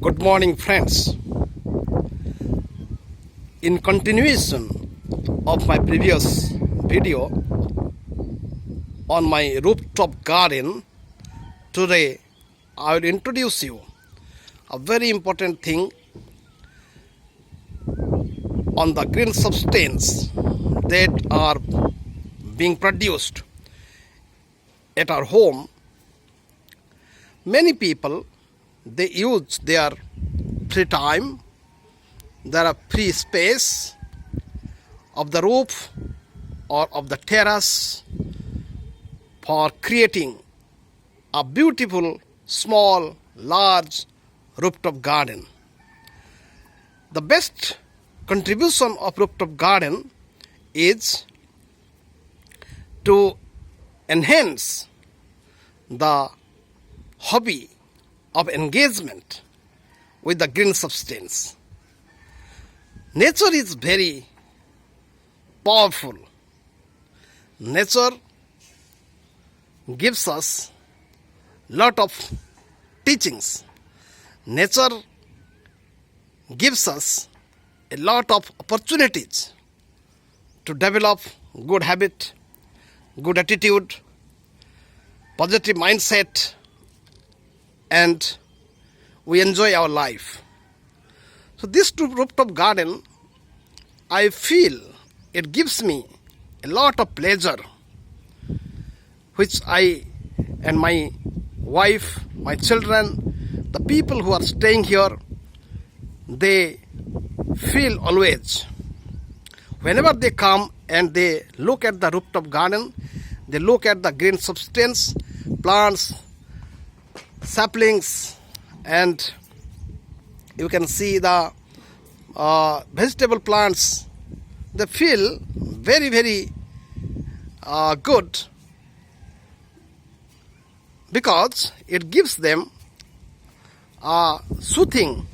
Good morning, friends. In continuation of my previous video on my rooftop garden, today I will introduce you a very important thing on the green substance that are being produced at our home. Many people, they use their free time, their free space of the roof or of the terrace for creating a beautiful, small, large rooftop garden. The best contribution of rooftop garden is to enhance the hobby of engagement with the green substance. Nature is very powerful. Nature gives us lot of teachings. Nature gives us a lot of opportunities to develop good habit, good attitude, positive mindset, and we enjoy our life. So this rooftop garden, I feel it gives me a lot of pleasure, which I and my wife, my children, the people who are staying here, they feel always. Whenever they come and they look at the rooftop garden, they look at the green substance, plants, saplings, and you can see the vegetable plants. They feel very, very good because it gives them soothing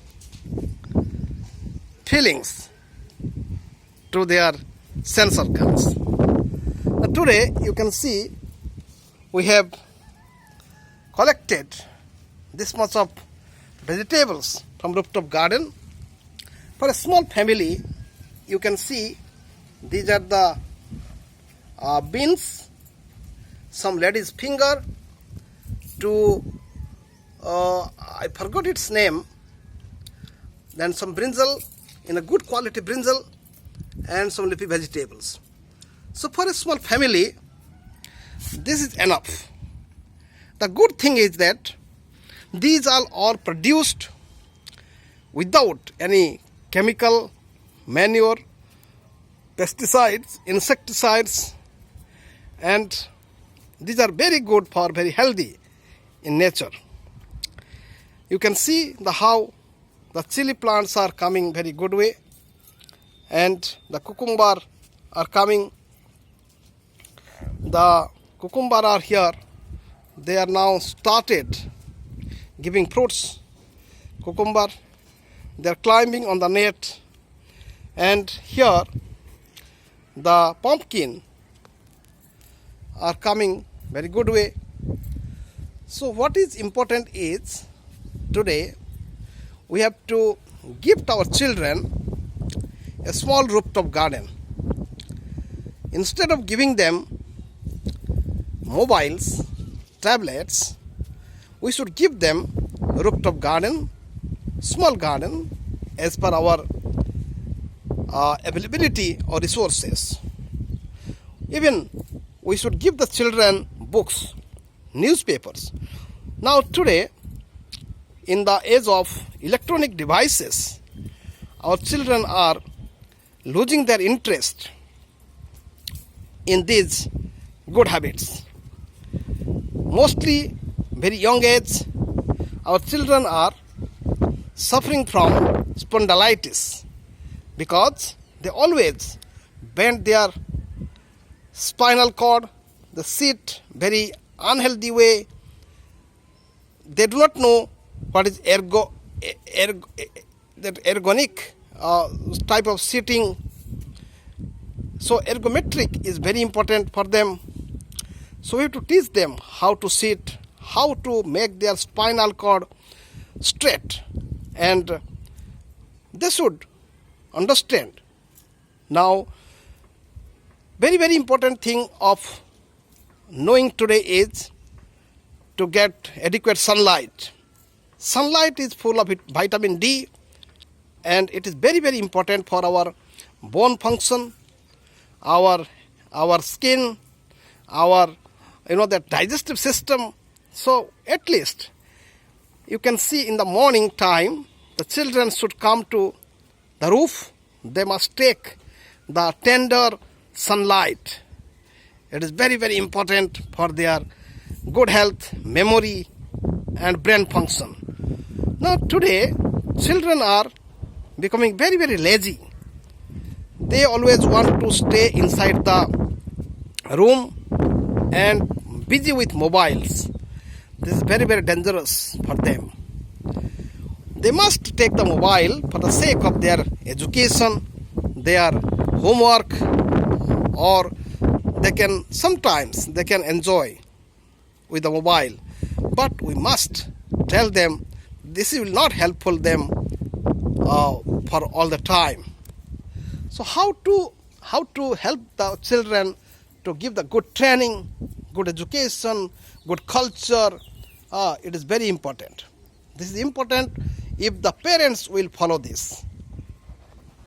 feelings to their sense organs. Today you can see we have collected this much of vegetables from rooftop garden. For a small family, you can see these are the beans, some lady's finger, to I forgot its name, then some brinjal, in a good quality brinjal, and some leafy vegetables. So for a small family, this is enough. The good thing is that these are all produced without any chemical, manure, pesticides, insecticides, and these are very good for very healthy in nature. You can see how the chili plants are coming very good way, and the cucumber are coming. The cucumber are here. They are now started giving fruits. Cucumber, they are climbing on the net, and here the pumpkin are coming very good way. So what is important is today we have to gift our children a small rooftop garden. Instead of giving them mobiles, tablets, we should give them rooftop garden, small garden, as per our availability or resources. Even we should give the children books, newspapers. Now today, in the age of electronic devices, our children are losing their interest in these good habits. Mostly very young age, our children are suffering from spondylitis because they always bend their spinal cord, they sit very unhealthy way. They do not know what is ergonic type of sitting. So ergometric is very important for them. So we have to teach them how to sit, how to make their spinal cord straight. and they should understand. Now, very, very important thing of knowing today is to get adequate sunlight. Sunlight is full of vitamin D, and it is very, very important for our bone function, our skin, our that digestive system. So at least you can see in the morning time the children should come to the roof. They must take the tender sunlight. It is very, very important for their good health, memory, and brain function. Now today, children are becoming very, very lazy. They always want to stay inside the room and busy with mobiles. This is very, very dangerous for them. They must take the mobile for the sake of their education, their homework, or sometimes they can enjoy with the mobile. But we must tell them this will not helpful them for all the time. So how to help the children to give the good training, good education, good culture? It is very important. This is important if the parents will follow this.